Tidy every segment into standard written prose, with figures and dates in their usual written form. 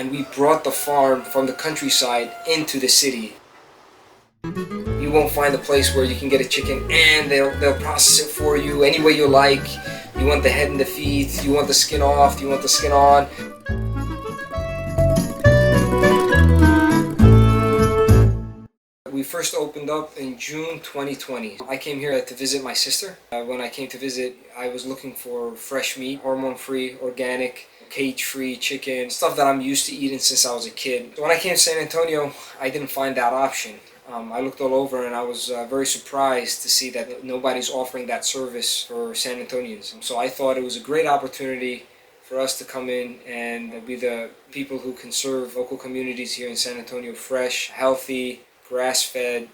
and we brought the farm from the countryside into the city. You won't find a place where you can get a chicken and they'll process it for you any way you like. You want the head and the feet, you want the skin off, you want the skin on. We first opened up in June 2020. I came here to visit my sister. When I came to visit, I was looking for fresh meat, hormone-free, organic, cage-free chicken, stuff that I'm used to eating since I was a kid. So when I came to San Antonio, I didn't find that option. I looked all over and I was very surprised to see that nobody's offering that service for San Antonians. So I thought it was a great opportunity for us to come in and be the people who can serve local communities here in San Antonio fresh, healthy, grass-fed,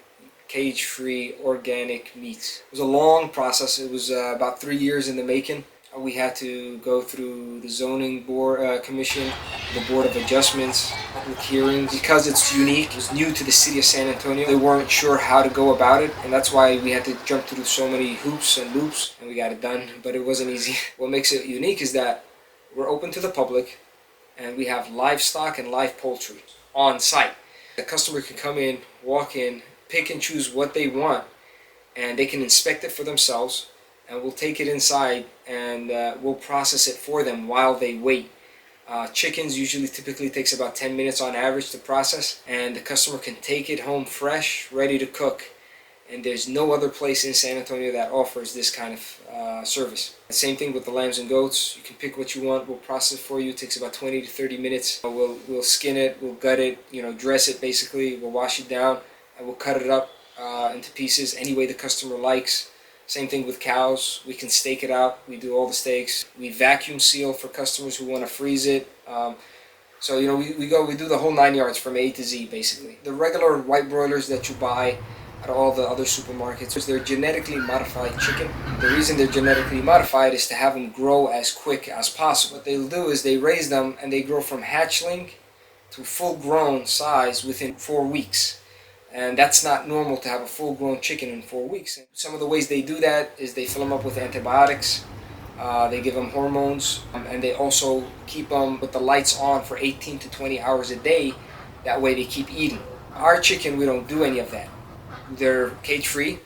cage-free, organic meats. It was a long process. It was about 3 years in the making. We had to go through the zoning board commission, the board of adjustments, public hearings. Because it's unique, it was new to the city of San Antonio. They weren't sure how to go about it, and that's why we had to jump through so many hoops and loops, and we got it done, but it wasn't easy. What makes it unique is that we're open to the public, and we have livestock and live poultry on site. The customer can come in, walk in, pick and choose what they want, and they can inspect it for themselves, and we'll take it inside and we'll process it for them while they wait. Chickens typically takes about 10 minutes on average to process, and the customer can take it home fresh, ready to cook. And there's no other place in San Antonio that offers this kind of service. The same thing with the lambs and goats. You can pick what you want. We'll process it for you. It takes about 20 to 30 minutes. We'll skin it. We'll gut it. Dress it basically. We'll wash it down, and we'll cut it up into pieces any way the customer likes. Same thing with cows. We can stake it out. We do all the steaks. We vacuum seal for customers who want to freeze it. So we do the whole 9 yards from A to Z basically. The regular white broilers that you buy at all the other supermarkets, they're genetically modified chicken. The reason they're genetically modified is to have them grow as quick as possible. What they'll do is they raise them and they grow from hatchling to full grown size within 4 weeks. And that's not normal to have a full grown chicken in 4 weeks. Some of the ways they do that is they fill them up with antibiotics, they give them hormones, and they also keep them with the lights on for 18 to 20 hours a day. That way they keep eating. Our chicken, we don't do any of that. They're cage-free.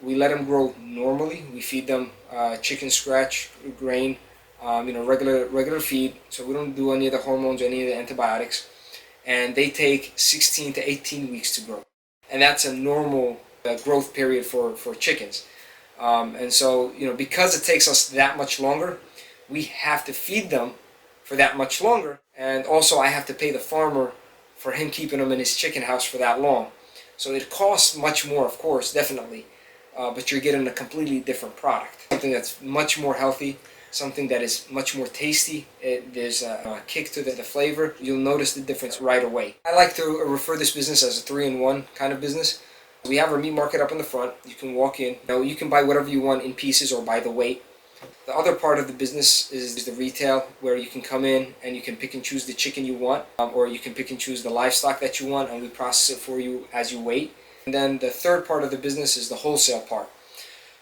We let them grow normally. We feed them chicken scratch, grain, regular feed. So we don't do any of the hormones, any of the antibiotics. And they take 16 to 18 weeks to grow. And that's a normal growth period for chickens. And so, because it takes us that much longer, we have to feed them for that much longer. And also I have to pay the farmer for him keeping them in his chicken house for that long. So it costs much more, of course, definitely, but you're getting a completely different product. Something that's much more healthy, something that is much more tasty. There's a kick to the flavor. You'll notice the difference right away. I like to refer this business as a 3-in-1 kind of business. We have our meat market up in the front. You can walk in. You can buy whatever you want in pieces or by the weight. The other part of the business is the retail, where you can come in and you can pick and choose the chicken you want, or you can pick and choose the livestock that you want, and we process it for you as you wait. And then the third part of the business is the wholesale part.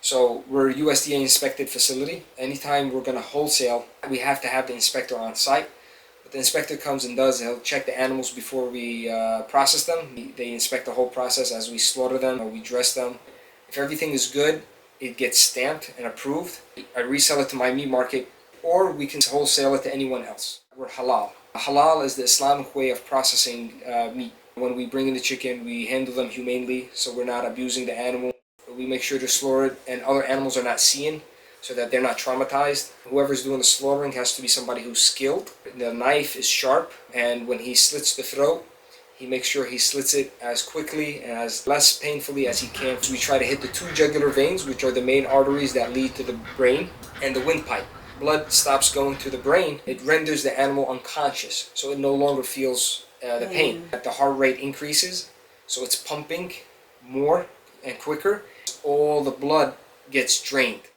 So we're a USDA inspected facility. Anytime we're going to wholesale, we have to have the inspector on site. What the inspector comes and does, he'll check the animals before we process them. They inspect the whole process as we slaughter them or we dress them. If everything is good, it gets stamped and approved. I resell it to my meat market, or we can wholesale it to anyone else. We're halal. Halal is the Islamic way of processing meat. When we bring in the chicken, we handle them humanely, so we're not abusing the animal. We make sure to slaughter it and other animals are not seeing, so that they're not traumatized. Whoever's doing the slaughtering has to be somebody who's skilled. The knife is sharp, and when he slits the throat, he makes sure he slits it as quickly and as less painfully as he can. So we try to hit the 2 jugular veins, which are the main arteries that lead to the brain, and the windpipe. Blood stops going to the brain. It renders the animal unconscious, so it no longer feels the pain. The heart rate increases, so it's pumping more and quicker. All the blood gets drained.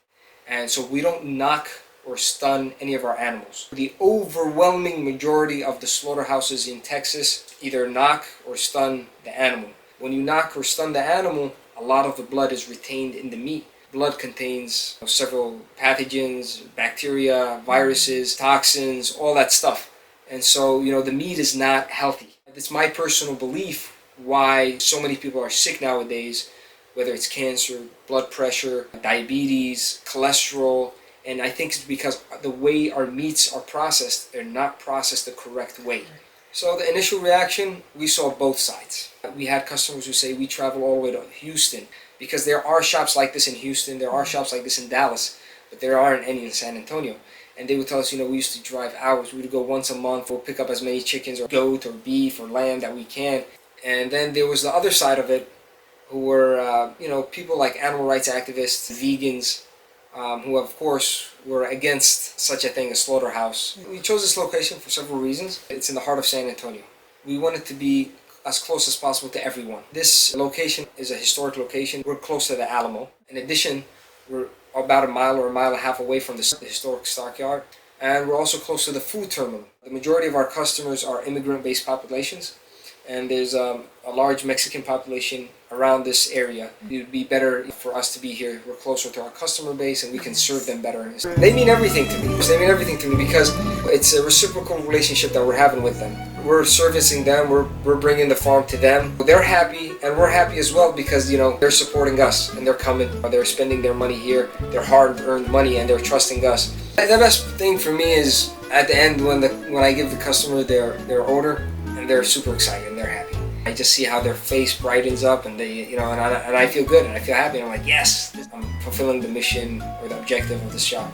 And so we don't knock or stun any of our animals. The overwhelming majority of the slaughterhouses in Texas either knock or stun the animal. When you knock or stun the animal, a lot of the blood is retained in the meat. Blood contains several pathogens, bacteria, viruses, toxins, all that stuff. And so, the meat is not healthy. It's my personal belief why so many people are sick nowadays, whether it's cancer, blood pressure, diabetes, cholesterol. And I think it's because the way our meats are processed, they're not processed the correct way. So the initial reaction, we saw both sides. We had customers who say we travel all the way to Houston, because there are shops like this in Houston, there are shops like this in Dallas, but there aren't any in San Antonio. And they would tell us, we used to drive hours. We would go once a month. We'll pick up as many chickens or goat or beef or lamb that we can. And then there was the other side of it, who were, people like animal rights activists, vegans, who of course were against such a thing as slaughterhouse. We chose this location for several reasons. It's in the heart of San Antonio. We wanted to be as close as possible to everyone. This location is a historic location. We're close to the Alamo. In addition, we're about a mile or a mile and a half away from the historic stockyard. And we're also close to the food terminal. The majority of our customers are immigrant-based populations, and there's a large Mexican population around this area. It would be better for us to be here. We're closer to our customer base and we can serve them better. They mean everything to me. They mean everything to me because it's a reciprocal relationship that we're having with them. We're servicing them, we're bringing the farm to them. They're happy and we're happy as well because, they're supporting us and they're coming. They're spending their money here, their hard-earned money, and they're trusting us. The best thing for me is at the end when I give the customer their order, and they're super excited and they're happy. I just see how their face brightens up, and they, and I feel good and I feel happy. And I'm like, yes, I'm fulfilling the mission or the objective of this shop.